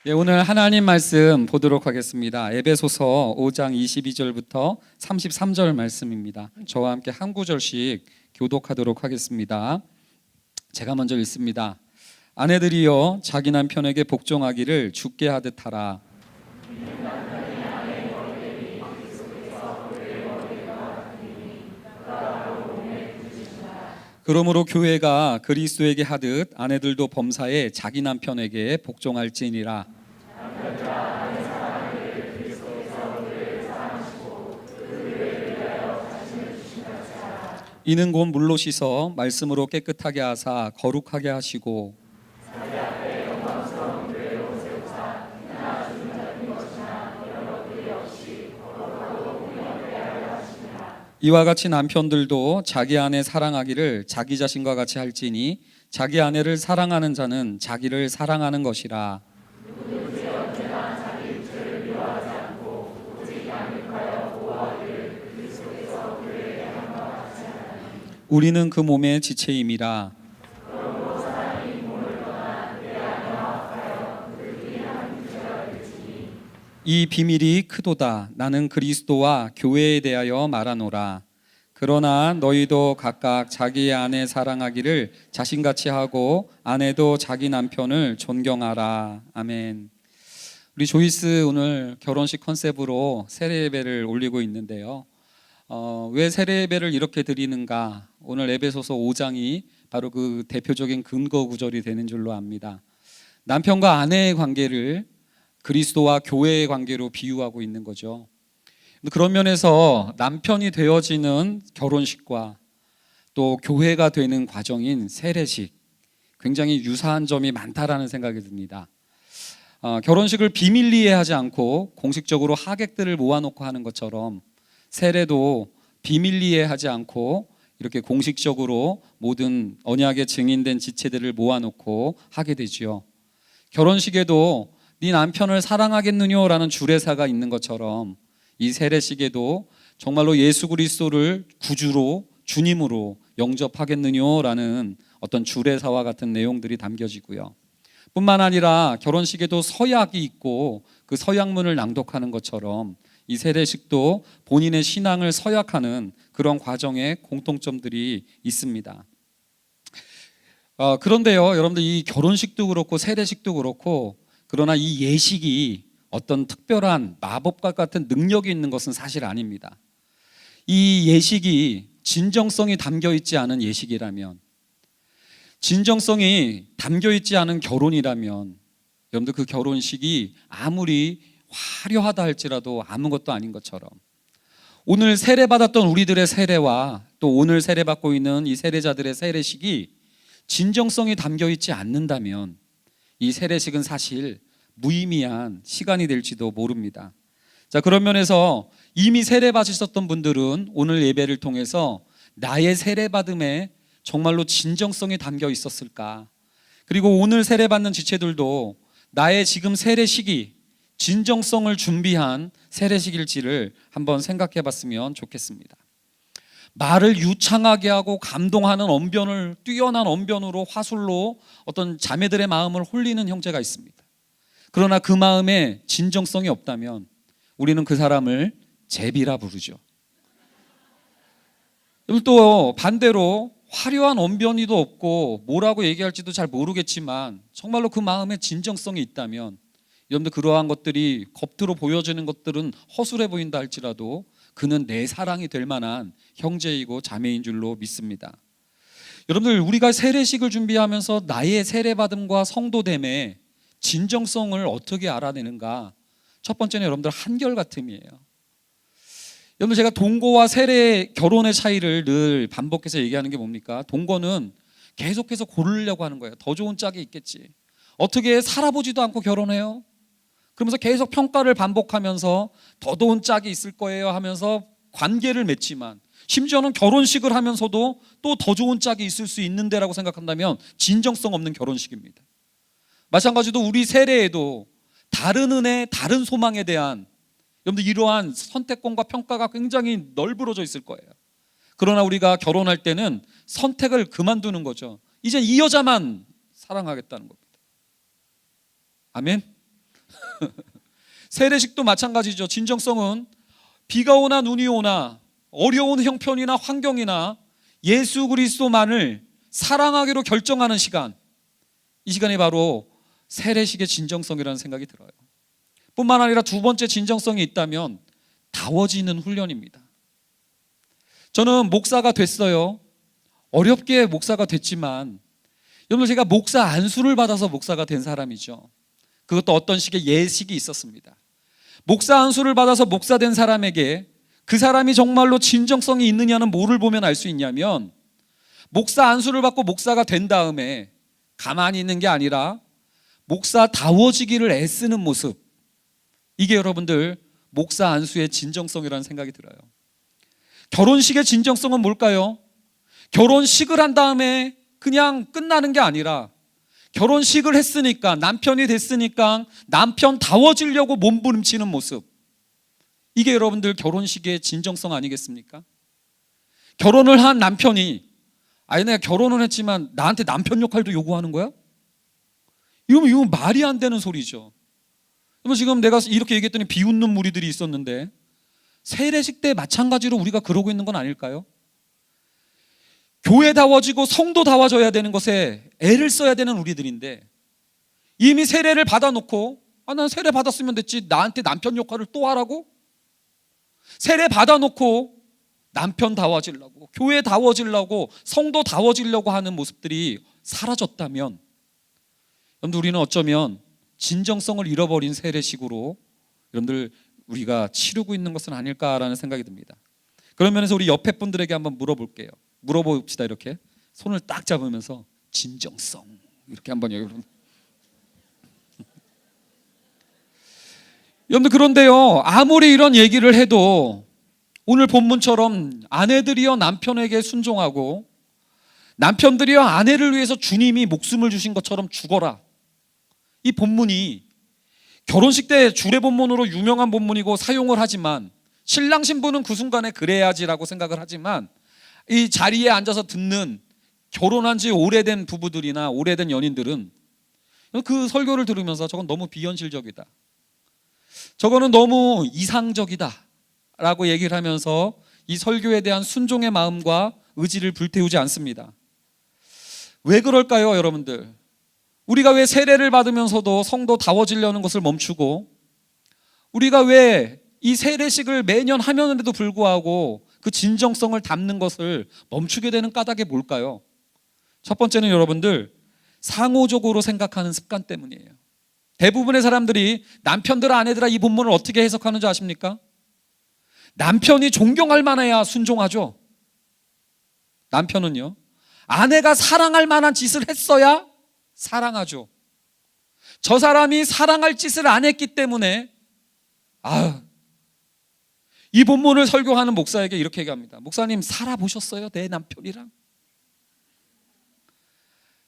오늘 하나님 말씀 보도록 하겠습니다. 에베소서 5장 22절부터 33절 말씀입니다. 저와 함께 한 구절씩 교독하도록 하겠습니다. 제가 먼저 읽습니다. 아내들이여 자기 남편에게 복종하기를 주께 하듯 하라. 그러므로 교회가 그리스도에게 하듯 아내들도 범사에 자기 남편에게 복종할지니라. 이는 곧 물로 씻어 말씀으로 깨끗하게 하사 거룩하게 하시고 이와 같이 남편들도 자기 아내 사랑하기를 자기 자신과 같이 할지니 자기 아내를 사랑하는 자는 자기를 사랑하는 것이라. 우리는 그 몸의 지체임이라. 이 비밀이 크도다. 나는 그리스도와 교회에 대하여 말하노라. 그러나 너희도 각각 자기 아내 사랑하기를 자신같이 하고 아내도 자기 남편을 존경하라. 아멘. 우리 조이스 오늘 결혼식 컨셉으로 세례 예배를 올리고 있는데요. 왜 세례 예배를 이렇게 드리는가? 오늘 에베소서 5장이 바로 그 대표적인 근거 구절이 되는 줄로 압니다. 남편과 아내의 관계를 그리스도와 교회의 관계로 비유하고 있는 거죠. 그런 면에서 남편이 되어지는 결혼식과 또 교회가 되는 과정인 세례식, 굉장히 유사한 점이 많다라는 생각이 듭니다. 결혼식을 비밀리에 하지 않고 공식적으로 하객들을 모아놓고 하는 것처럼 세례도 비밀리에 하지 않고 이렇게 공식적으로 모든 언약에 증인된 지체들을 모아놓고 하게 되지요. 결혼식에도 네 남편을 사랑하겠느냐라는 주례사가 있는 것처럼 이 세례식에도 정말로 예수 그리스도를 구주로 주님으로 영접하겠느냐라는 어떤 주례사와 같은 내용들이 담겨지고요. 뿐만 아니라 결혼식에도 서약이 있고 그 서약문을 낭독하는 것처럼 이 세례식도 본인의 신앙을 서약하는 그런 과정에 공통점들이 있습니다. 그런데요, 여러분들 이 결혼식도 그렇고 세례식도 그렇고 그러나 이 예식이 어떤 특별한 마법과 같은 능력이 있는 것은 사실 아닙니다. 이 예식이 진정성이 담겨있지 않은 예식이라면, 진정성이 담겨있지 않은 결혼이라면 여러분들 그 결혼식이 아무리 화려하다 할지라도 아무것도 아닌 것처럼 오늘 세례받았던 우리들의 세례와 또 오늘 세례받고 있는 이 세례자들의 세례식이 진정성이 담겨있지 않는다면 이 세례식은 사실 무의미한 시간이 될지도 모릅니다. 자, 그런 면에서 이미 세례받으셨던 분들은 오늘 예배를 통해서 나의 세례받음에 정말로 진정성이 담겨 있었을까? 그리고 오늘 세례받는 지체들도 나의 지금 세례식이 진정성을 준비한 세례식일지를 한번 생각해 봤으면 좋겠습니다. 말을 유창하게 하고 감동하는 언변을 뛰어난 언변으로 화술로 어떤 자매들의 마음을 홀리는 형제가 있습니다. 그러나 그 마음에 진정성이 없다면 우리는 그 사람을 제비라 부르죠. 또 반대로 화려한 언변이도 없고 뭐라고 얘기할지도 잘 모르겠지만 정말로 그 마음에 진정성이 있다면 여러분들 그러한 것들이 겉으로 보여지는 것들은 허술해 보인다 할지라도 그는 내 사랑이 될 만한 형제이고 자매인 줄로 믿습니다. 여러분들 우리가 세례식을 준비하면서 나의 세례받음과 성도됨의 진정성을 어떻게 알아내는가? 첫 번째는 여러분들 한결같음이에요. 여러분 제가 동거와 세례 결혼의 차이를 늘 반복해서 얘기하는 게 뭡니까? 동거는 계속해서 고르려고 하는 거예요. 더 좋은 짝이 있겠지. 어떻게 살아보지도 않고 결혼해요? 그러면서 계속 평가를 반복하면서 더 좋은 짝이 있을 거예요 하면서 관계를 맺지만 심지어는 결혼식을 하면서도 또 더 좋은 짝이 있을 수 있는데라고 생각한다면 진정성 없는 결혼식입니다. 마찬가지로 우리 세례에도 다른 은혜, 다른 소망에 대한 여러분들 이러한 선택권과 평가가 굉장히 널브러져 있을 거예요. 그러나 우리가 결혼할 때는 선택을 그만두는 거죠. 이제 이 여자만 사랑하겠다는 겁니다. 아멘. 세례식도 마찬가지죠. 진정성은 비가 오나 눈이 오나 어려운 형편이나 환경이나 예수 그리스도만을 사랑하기로 결정하는 시간, 이 시간이 바로 세례식의 진정성이라는 생각이 들어요. 뿐만 아니라 두 번째 진정성이 있다면 다워지는 훈련입니다. 저는 목사가 됐어요. 어렵게 목사가 됐지만 여러분, 제가 목사 안수를 받아서 목사가 된 사람이죠. 그것도 어떤 식의 예식이 있었습니다. 목사 안수를 받아서 목사 된 사람에게 그 사람이 정말로 진정성이 있느냐는 뭐를 보면 알 수 있냐면, 목사 안수를 받고 목사가 된 다음에 가만히 있는 게 아니라 목사다워지기를 애쓰는 모습, 이게 여러분들 목사 안수의 진정성이라는 생각이 들어요. 결혼식의 진정성은 뭘까요? 결혼식을 한 다음에 그냥 끝나는 게 아니라 결혼식을 했으니까, 남편이 됐으니까 남편다워지려고 몸부림치는 모습, 이게 여러분들 결혼식의 진정성 아니겠습니까? 결혼을 한 남편이, 아니 내가 결혼을 했지만 나한테 남편 역할도 요구하는 거야? 이건 말이 안 되는 소리죠. 지금 내가 이렇게 얘기했더니 비웃는 무리들이 있었는데, 세례식 때 마찬가지로 우리가 그러고 있는 건 아닐까요? 교회다워지고 성도다워져야 되는 것에 애를 써야 되는 우리들인데, 이미 세례를 받아놓고 난 세례 받았으면 됐지 나한테 남편 역할을 또 하라고? 세례 받아놓고 남편다워지려고, 교회다워지려고, 성도다워지려고 하는 모습들이 사라졌다면, 여러분들 우리는 어쩌면 진정성을 잃어버린 세례식으로 여러분들 우리가 치르고 있는 것은 아닐까라는 생각이 듭니다. 그런 면에서 우리 옆에 분들에게 한번 물어봅시다. 이렇게 손을 딱 잡으면서 진정성, 이렇게 한번 여러분. 여러분들 그런데요, 아무리 이런 얘기를 해도 오늘 본문처럼 아내들이여 남편에게 순종하고 남편들이여 아내를 위해서 주님이 목숨을 주신 것처럼 죽어라, 이 본문이 결혼식 때 주례 본문으로 유명한 본문이고 사용을 하지만, 신랑 신부는 그 순간에 그래야지라고 생각을 하지만, 이 자리에 앉아서 듣는 결혼한 지 오래된 부부들이나 오래된 연인들은 그 설교를 들으면서 저건 너무 비현실적이다, 저거는 너무 이상적이다 라고 얘기를 하면서 이 설교에 대한 순종의 마음과 의지를 불태우지 않습니다. 왜 그럴까요, 여러분들? 우리가 왜 세례를 받으면서도 성도다워지려는 것을 멈추고, 우리가 왜 이 세례식을 매년 하면에도 불구하고 그 진정성을 담는 것을 멈추게 되는 까닭이 뭘까요? 첫 번째는 여러분들 상호적으로 생각하는 습관 때문이에요. 대부분의 사람들이 남편들아 아내들아 이 본문을 어떻게 해석하는 줄 아십니까? 남편이 존경할 만해야 순종하죠. 남편은요, 아내가 사랑할 만한 짓을 했어야 사랑하죠. 저 사람이 사랑할 짓을 안 했기 때문에 이 본문을 설교하는 목사에게 이렇게 얘기합니다. 목사님, 살아보셨어요? 내 남편이랑?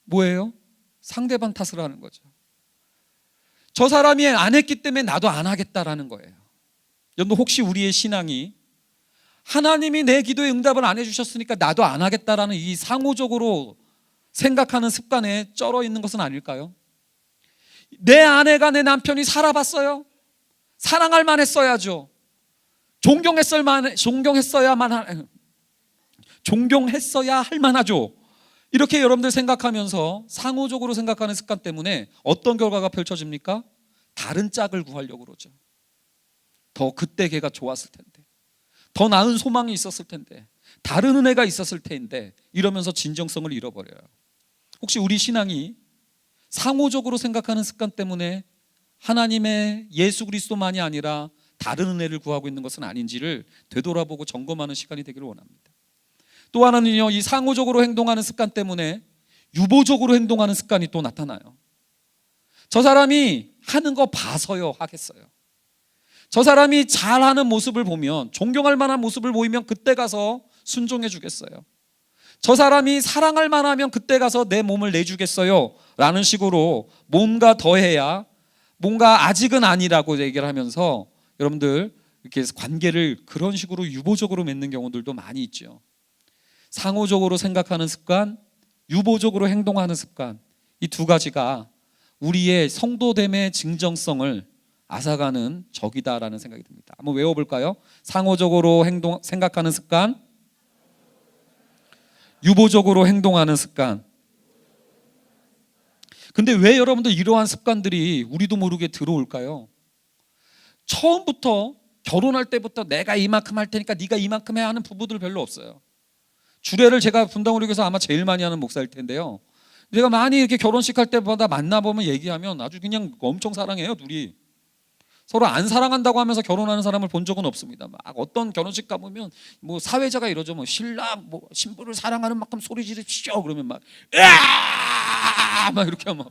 뭐예요? 상대방 탓을 하는 거죠. 저 사람이 안 했기 때문에 나도 안 하겠다라는 거예요. 여러분, 혹시 우리의 신앙이 하나님이 내 기도에 응답을 안 해주셨으니까 나도 안 하겠다라는 이 상호적으로 생각하는 습관에 쩔어 있는 것은 아닐까요? 내 아내가 내 남편이 살아봤어요? 사랑할 만했어야죠. 존경했어야 할 만하죠. 이렇게 여러분들 생각하면서 상호적으로 생각하는 습관 때문에 어떤 결과가 펼쳐집니까? 다른 짝을 구하려고 그러죠. 더 그때 걔가 좋았을 텐데, 더 나은 소망이 있었을 텐데, 다른 은혜가 있었을 텐데, 이러면서 진정성을 잃어버려요. 혹시 우리 신앙이 상호적으로 생각하는 습관 때문에 하나님의 예수 그리스도만이 아니라 다른 은혜를 구하고 있는 것은 아닌지를 되돌아보고 점검하는 시간이 되기를 원합니다. 또 하나는요, 이 상호적으로 행동하는 습관 때문에 유보적으로 행동하는 습관이 또 나타나요. 저 사람이 하는 거 봐서요 하겠어요. 저 사람이 잘하는 모습을 보면, 존경할 만한 모습을 보이면 그때 가서 순종해 주겠어요. 저 사람이 사랑할 만하면 그때 가서 내 몸을 내주겠어요 라는 식으로 뭔가 더해야, 뭔가 아직은 아니라고 얘기를 하면서 여러분들 이렇게 관계를 그런 식으로 유보적으로 맺는 경우들도 많이 있죠. 상호적으로 생각하는 습관, 유보적으로 행동하는 습관, 이 두 가지가 우리의 성도됨의 진정성을 앗아가는 적이다라는 생각이 듭니다. 한번 외워볼까요? 상호적으로 생각하는 습관, 유보적으로 행동하는 습관. 근데 왜 여러분들 이러한 습관들이 우리도 모르게 들어올까요? 처음부터 결혼할 때부터 내가 이만큼 할 테니까 네가 이만큼 해야 하는 부부들 별로 없어요. 주례를 제가 분당우리 교회에서 아마 제일 많이 하는 목사일 텐데요. 내가 많이 이렇게 결혼식 할 때마다 만나보면 얘기하면 아주 그냥 엄청 사랑해요, 둘이. 서로 안 사랑한다고 하면서 결혼하는 사람을 본 적은 없습니다. 막 어떤 결혼식 가보면 뭐 사회자가 이러죠. 뭐 신랑 뭐 신부를 사랑하는 만큼 소리 지르시죠. 그러면 막 으아! 막 이렇게 하면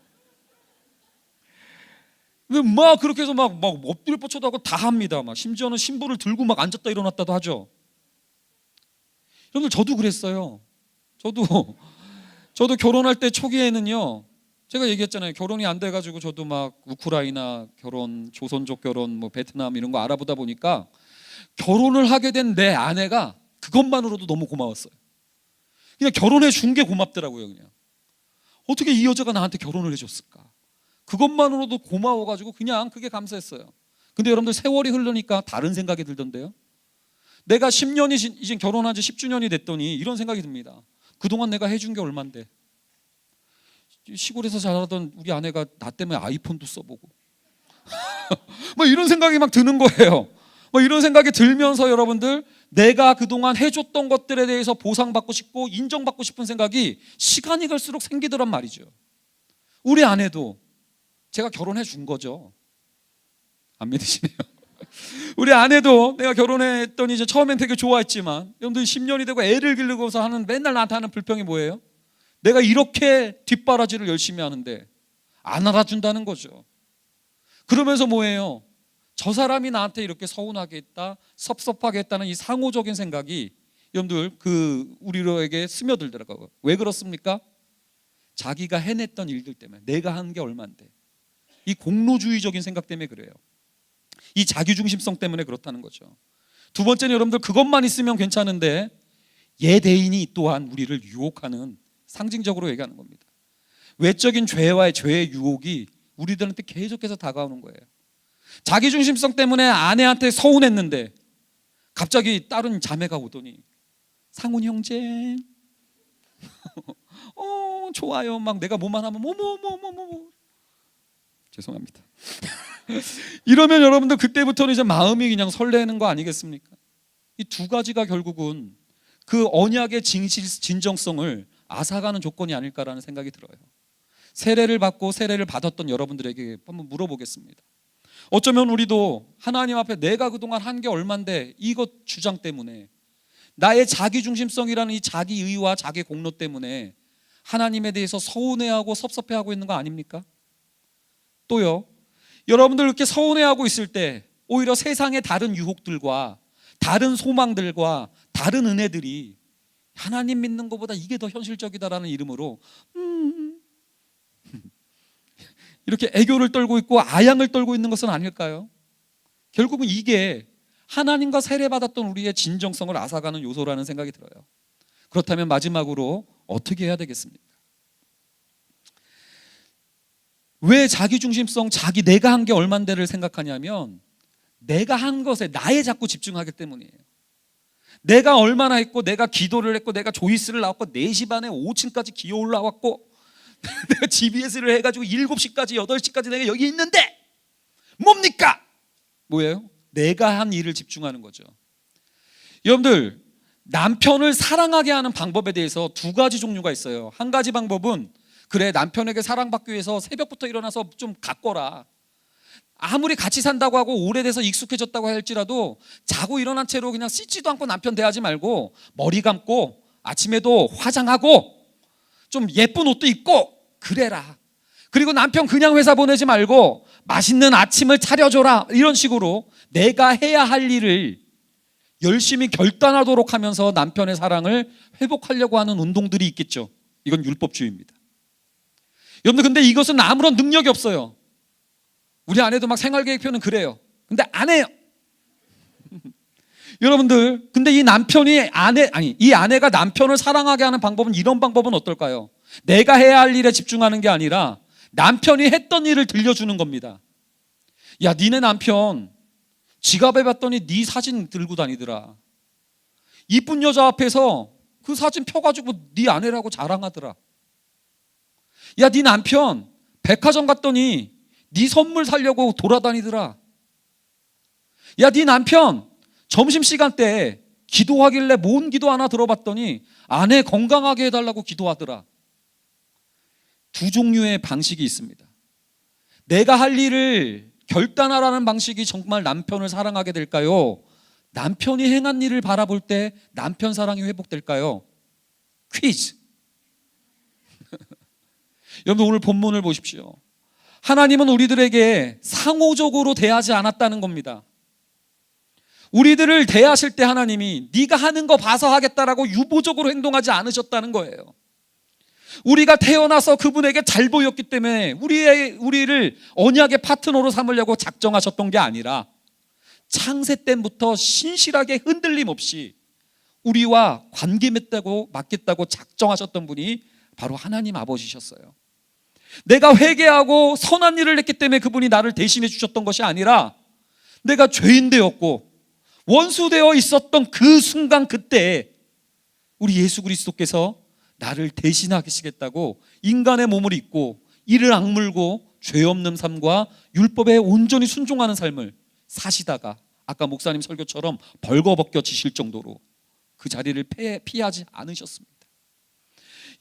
막 그렇게 해서 막 엎드려 뻗쳐도 하고 다 합니다. 막 심지어는 신부를 들고 막 앉았다 일어났다도 하죠. 여러분들 저도 그랬어요. 저도 결혼할 때 초기에는요. 제가 얘기했잖아요. 결혼이 안 돼가지고 저도 막 우크라이나 결혼, 조선족 결혼, 뭐 베트남 이런 거 알아보다 보니까 결혼을 하게 된 내 아내가 그것만으로도 너무 고마웠어요. 그냥 결혼해 준 게 고맙더라고요. 그냥 어떻게 이 여자가 나한테 결혼을 해줬을까? 그것만으로도 고마워가지고 그냥 그게 감사했어요. 근데 여러분들 세월이 흐르니까 다른 생각이 들던데요. 내가 10년이 이제 결혼한 지 10주년이 됐더니 이런 생각이 듭니다. 그동안 내가 해준 게 얼만데. 시골에서 자라던 우리 아내가 나 때문에 아이폰도 써보고 뭐 이런 생각이 막 드는 거예요. 뭐 이런 생각이 들면서 여러분들 내가 그동안 해줬던 것들에 대해서 보상받고 싶고 인정받고 싶은 생각이 시간이 갈수록 생기더란 말이죠. 우리 아내도 제가 결혼해 준 거죠. 안 믿으시네요. 우리 아내도 내가 결혼했더니 이제 처음엔 되게 좋아했지만 여러분들 10년이 되고 애를 기르고서 하는 맨날 나한테 하는 불평이 뭐예요? 내가 이렇게 뒷바라지를 열심히 하는데 안 알아준다는 거죠. 그러면서 뭐예요? 저 사람이 나한테 이렇게 서운하게 했다, 섭섭하게 했다는 이 상호적인 생각이 여러분들 우리에게 스며들더라고요. 왜 그렇습니까? 자기가 해냈던 일들 때문에, 내가 한 게 얼만데, 이 공로주의적인 생각 때문에 그래요. 이 자기중심성 때문에 그렇다는 거죠. 두 번째는 여러분들 그것만 있으면 괜찮은데 예대인이 또한 우리를 유혹하는, 상징적으로 얘기하는 겁니다. 외적인 죄와의 죄의 유혹이 우리들한테 계속해서 다가오는 거예요. 자기중심성 때문에 아내한테 서운했는데 갑자기 다른 자매가 오더니 상훈 형제 좋아요. 막 내가 뭐만 하면 뭐뭐 죄송합니다. 이러면 여러분들 그때부터는 이제 마음이 그냥 설레는 거 아니겠습니까? 이 두 가지가 결국은 그 언약의 진정성을 앗아가는 조건이 아닐까라는 생각이 들어요. 세례를 받고 세례를 받았던 여러분들에게 한번 물어보겠습니다. 어쩌면 우리도 하나님 앞에 내가 그동안 한 게 얼만데 이것 주장 때문에, 나의 자기중심성이라는 이 자기의와 자기 공로 때문에 하나님에 대해서 서운해하고 섭섭해하고 있는 거 아닙니까? 또요, 여러분들 이렇게 서운해하고 있을 때 오히려 세상의 다른 유혹들과 다른 소망들과 다른 은혜들이 하나님 믿는 것보다 이게 더 현실적이다라는 이름으로 이렇게 애교를 떨고 있고 아양을 떨고 있는 것은 아닐까요? 결국은 이게 하나님과 세례받았던 우리의 진정성을 앗아가는 요소라는 생각이 들어요. 그렇다면 마지막으로 어떻게 해야 되겠습니까? 왜 자기중심성, 내가 한 게 얼만데를 생각하냐면 내가 한 것에 나에 자꾸 집중하기 때문이에요. 내가 얼마나 했고, 내가 기도를 했고, 내가 조이스를 나왔고, 4시 반에 5층까지 기어 올라왔고, 내가 GBS를 해가지고 7시까지 8시까지 내가 여기 있는데 뭡니까? 뭐예요? 내가 한 일을 집중하는 거죠. 여러분들, 남편을 사랑하게 하는 방법에 대해서 두 가지 종류가 있어요. 한 가지 방법은 그래, 남편에게 사랑받기 위해서 새벽부터 일어나서 좀 가꿔라. 아무리 같이 산다고 하고 오래돼서 익숙해졌다고 할지라도 자고 일어난 채로 그냥 씻지도 않고 남편 대하지 말고 머리 감고 아침에도 화장하고 좀 예쁜 옷도 입고 그래라. 그리고 남편 그냥 회사 보내지 말고 맛있는 아침을 차려줘라. 이런 식으로 내가 해야 할 일을 열심히 결단하도록 하면서 남편의 사랑을 회복하려고 하는 운동들이 있겠죠. 이건 율법주의입니다. 여러분들, 근데 이것은 아무런 능력이 없어요. 우리 아내도 막 생활계획표는 그래요. 근데 안 해요. 여러분들, 근데 이 아내가 남편을 사랑하게 하는 방법은, 이런 방법은 어떨까요? 내가 해야 할 일에 집중하는 게 아니라 남편이 했던 일을 들려주는 겁니다. 야, 니네 남편 지갑에 봤더니 네 사진 들고 다니더라. 이쁜 여자 앞에서 그 사진 펴가지고 네 아내라고 자랑하더라. 야, 네 남편 백화점 갔더니 네 선물 사려고 돌아다니더라. 야, 네 남편 점심시간 때 기도하길래 뭔 기도 하나 들어봤더니 아내 건강하게 해달라고 기도하더라. 두 종류의 방식이 있습니다. 내가 할 일을 결단하라는 방식이 정말 남편을 사랑하게 될까요? 남편이 행한 일을 바라볼 때 남편 사랑이 회복될까요? 퀴즈. 여러분, 오늘 본문을 보십시오. 하나님은 우리들에게 상호적으로 대하지 않았다는 겁니다. 우리들을 대하실 때 하나님이 네가 하는 거 봐서 하겠다라고 유보적으로 행동하지 않으셨다는 거예요. 우리가 태어나서 그분에게 잘 보였기 때문에 우리를 언약의 파트너로 삼으려고 작정하셨던 게 아니라 창세 때부터 신실하게 흔들림 없이 우리와 관계 맺겠다고 작정하셨던 분이 바로 하나님 아버지셨어요. 내가 회개하고 선한 일을 했기 때문에 그분이 나를 대신해 주셨던 것이 아니라 내가 죄인 되었고 원수되어 있었던 그 순간 그때 우리 예수 그리스도께서 나를 대신하시겠다고 인간의 몸을 입고 이를 악물고 죄 없는 삶과 율법에 온전히 순종하는 삶을 사시다가 아까 목사님 설교처럼 벌거벗겨지실 정도로 그 자리를 피하지 않으셨습니다.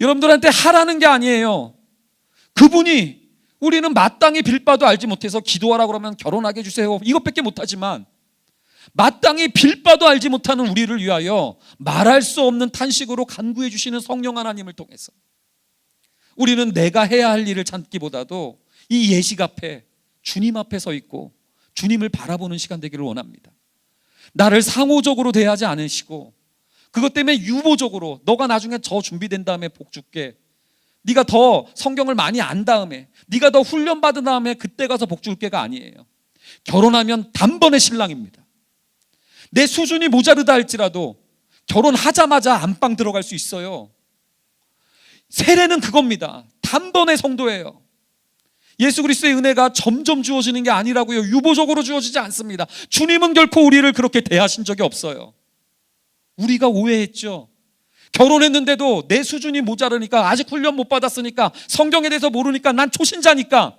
여러분들한테 하라는 게 아니에요. 그분이 우리는 마땅히 빌 바도 알지 못해서 기도하라 그러면 결혼하게 해주세요 이것밖에 못하지만 마땅히 빌 바도 알지 못하는 우리를 위하여 말할 수 없는 탄식으로 간구해 주시는 성령 하나님을 통해서 우리는 내가 해야 할 일을 찾기보다도 이 예식 앞에 주님 앞에 서 있고 주님을 바라보는 시간 되기를 원합니다. 나를 상호적으로 대하지 않으시고 그것 때문에 유보적으로 너가 나중에 저 준비된 다음에 복 줄게, 네가 더 성경을 많이 안 다음에 네가 더 훈련받은 다음에 그때 가서 복 줄게가 아니에요. 결혼하면 단번에 신랑입니다. 내 수준이 모자르다 할지라도 결혼하자마자 안방 들어갈 수 있어요. 세례는 그겁니다. 단번에 성도예요. 예수 그리스도의 은혜가 점점 주어지는 게 아니라고요. 유보적으로 주어지지 않습니다. 주님은 결코 우리를 그렇게 대하신 적이 없어요. 우리가 오해했죠. 결혼했는데도 내 수준이 모자르니까, 아직 훈련 못 받았으니까, 성경에 대해서 모르니까, 난 초신자니까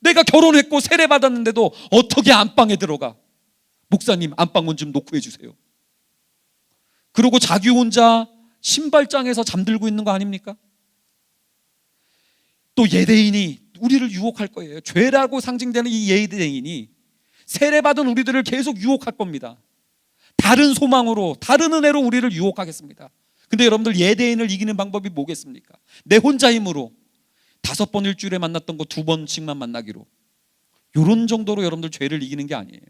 내가 결혼했고 세례 받았는데도 어떻게 안방에 들어가? 목사님 안방문 좀 놓고 해주세요. 그리고 자기 혼자 신발장에서 잠들고 있는 거 아닙니까? 또 예대인이 우리를 유혹할 거예요. 죄라고 상징되는 이 예대인이 세례받은 우리들을 계속 유혹할 겁니다. 다른 소망으로, 다른 은혜로 우리를 유혹하겠습니다. 근데 여러분들, 예대인을 이기는 방법이 뭐겠습니까? 내 혼자 힘으로 5번 일주일에 만났던 거 2번씩만 만나기로, 이런 정도로 여러분들 죄를 이기는 게 아니에요.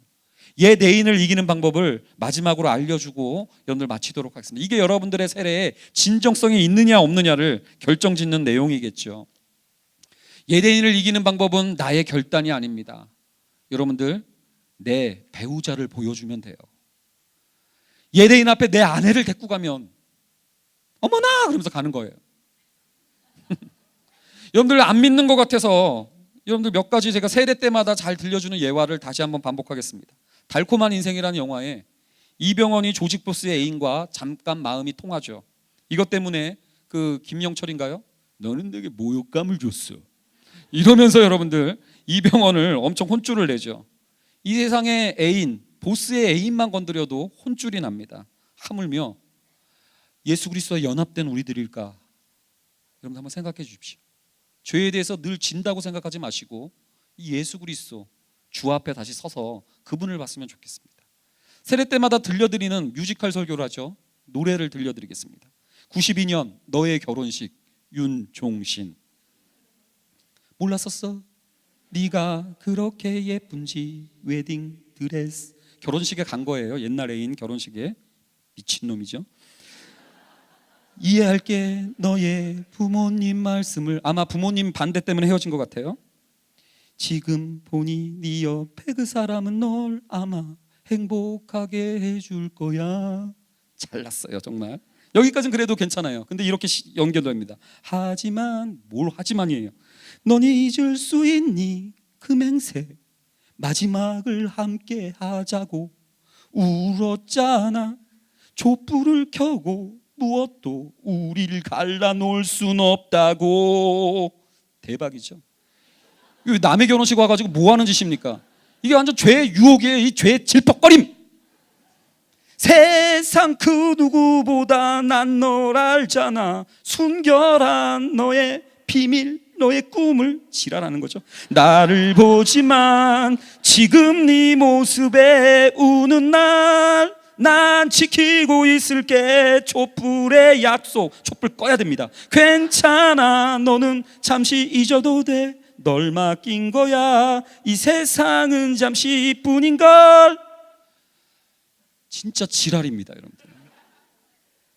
예대인을 이기는 방법을 마지막으로 알려주고 여러분들 마치도록 하겠습니다. 이게 여러분들의 세례에 진정성이 있느냐 없느냐를 결정짓는 내용이겠죠. 예대인을 이기는 방법은 나의 결단이 아닙니다. 여러분들, 내 배우자를 보여주면 돼요. 예대인 앞에 내 아내를 데리고 가면 어머나 그러면서 가는 거예요. 여러분들 안 믿는 것 같아서 여러분들 몇 가지 제가 세례 때마다 잘 들려주는 예화를 다시 한번 반복하겠습니다. 달콤한 인생이라는 영화에 이병헌이 조직 보스의 애인과 잠깐 마음이 통하죠. 이것 때문에 그 김영철인가요? 너는 내게 모욕감을 줬어 이러면서 여러분들 이병헌을 엄청 혼쭐을 내죠. 이 세상의 애인, 보스의 애인만 건드려도 혼쭐이 납니다. 하물며 예수 그리스도와 연합된 우리들일까? 여러분 한번 생각해 주십시오. 죄에 대해서 늘 진다고 생각하지 마시고 이 예수 그리스도 주 앞에 다시 서서 그분을 봤으면 좋겠습니다. 세례 때마다 들려드리는 뮤지컬 설교를 하죠. 노래를 들려드리겠습니다. 92년 너의 결혼식, 윤종신. 몰랐었어? 네가 그렇게 예쁜지 웨딩 드레스. 결혼식에 간 거예요. 옛날 애인 결혼식에. 미친놈이죠. 이해할게 너의 부모님 말씀을. 아마 부모님 반대 때문에 헤어진 것 같아요. 지금 보니 네 옆에 그 사람은 널 아마 행복하게 해줄 거야. 잘났어요 정말. 여기까지는 그래도 괜찮아요. 근데 이렇게 연결됩니다. 하지만, 뭘 하지만이에요. 넌 잊을 수 있니 그 맹세 마지막을 함께 하자고 울었잖아. 촛불을 켜고 무엇도 우리를 갈라놓을 순 없다고. 대박이죠. 남의 결혼식 와가지고 뭐 하는 짓입니까? 이게 완전 죄의 유혹이에요. 이 죄의 질퍽거림. 세상 그 누구보다 난 널 알잖아. 순결한 너의 비밀, 너의 꿈을 지랄하는 거죠. 나를 보지만 지금 네 모습에 우는 날 난 지키고 있을게. 촛불의 약속. 촛불 꺼야 됩니다. 괜찮아, 너는 잠시 잊어도 돼. 널 맡긴 거야. 이 세상은 잠시뿐인걸. 진짜 지랄입니다, 여러분들.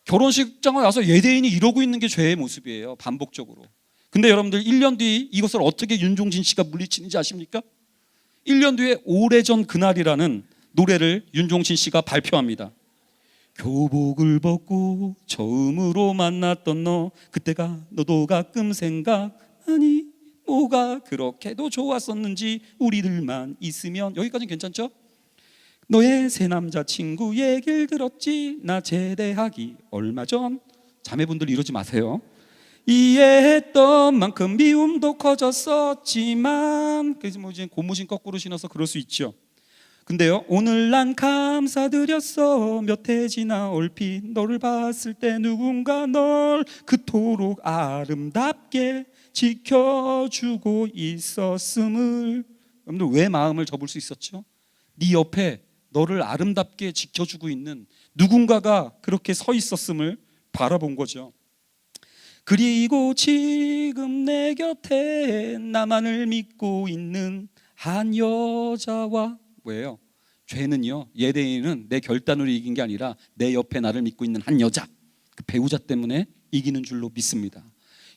결혼식장에 와서 예대인이 이러고 있는 게 죄의 모습이에요, 반복적으로. 근데 여러분들 1년 뒤 이것을 어떻게 윤종신 씨가 물리치는지 아십니까? 1년 뒤에 오래전 그날이라는 노래를 윤종신 씨가 발표합니다. 교복을 벗고 처음으로 만났던 너, 그때가 너도 가끔 생각나니? 뭐가 그렇게도 좋았었는지 우리들만 있으면. 여기까지는 괜찮죠? 너의 새 남자친구 얘기를 들었지. 나 제대하기 얼마 전. 자매분들 이러지 마세요. 이해했던 만큼 미움도 커졌었지만. 그래서 뭐 이제 고무신 거꾸로 신어서 그럴 수 있죠. 근데요, 오늘 난 감사드렸어. 몇 해 지나 얼핏 너를 봤을 때 누군가 널 그토록 아름답게 지켜주고 있었음을. 여러분들 왜 마음을 접을 수 있었죠? 네 옆에 너를 아름답게 지켜주고 있는 누군가가 그렇게 서 있었음을 바라본 거죠. 그리고 지금 내 곁에 나만을 믿고 있는 한 여자와. 뭐예요? 죄는요, 예대인은 내 결단으로 이긴 게 아니라 내 옆에 나를 믿고 있는 한 여자, 그 배우자 때문에 이기는 줄로 믿습니다.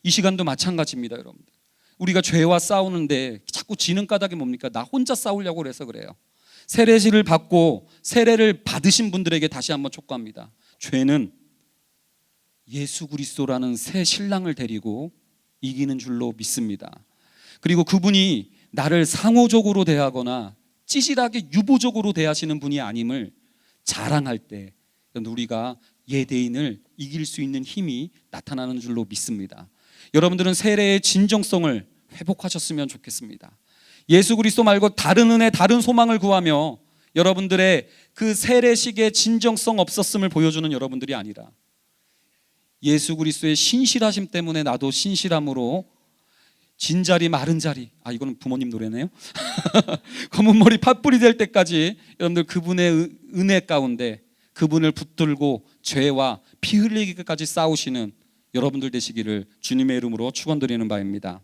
이 시간도 마찬가지입니다, 여러분들. 우리가 죄와 싸우는데 자꾸 지는 까닭이 뭡니까? 나 혼자 싸우려고 그래서 그래요. 세례를 받고 세례를 받으신 분들에게 다시 한번 촉구합니다. 죄는 예수 그리스도라는 새 신랑을 데리고 이기는 줄로 믿습니다. 그리고 그분이 나를 상호적으로 대하거나 찌질하게 유보적으로 대하시는 분이 아님을 자랑할 때 우리가 예대인을 이길 수 있는 힘이 나타나는 줄로 믿습니다. 여러분들은 세례의 진정성을 회복하셨으면 좋겠습니다. 예수 그리스도 말고 다른 은혜, 다른 소망을 구하며 여러분들의 그 세례식의 진정성 없었음을 보여주는 여러분들이 아니라 예수 그리스도의 신실하심 때문에 나도 신실함으로 진자리 마른 자리, 이거는 부모님 노래네요. 검은 머리 팥불이 될 때까지 여러분들 그분의 은혜 가운데 그분을 붙들고 죄와 피 흘리기까지 싸우시는 여러분들 되시기를 주님의 이름으로 축원드리는 바입니다.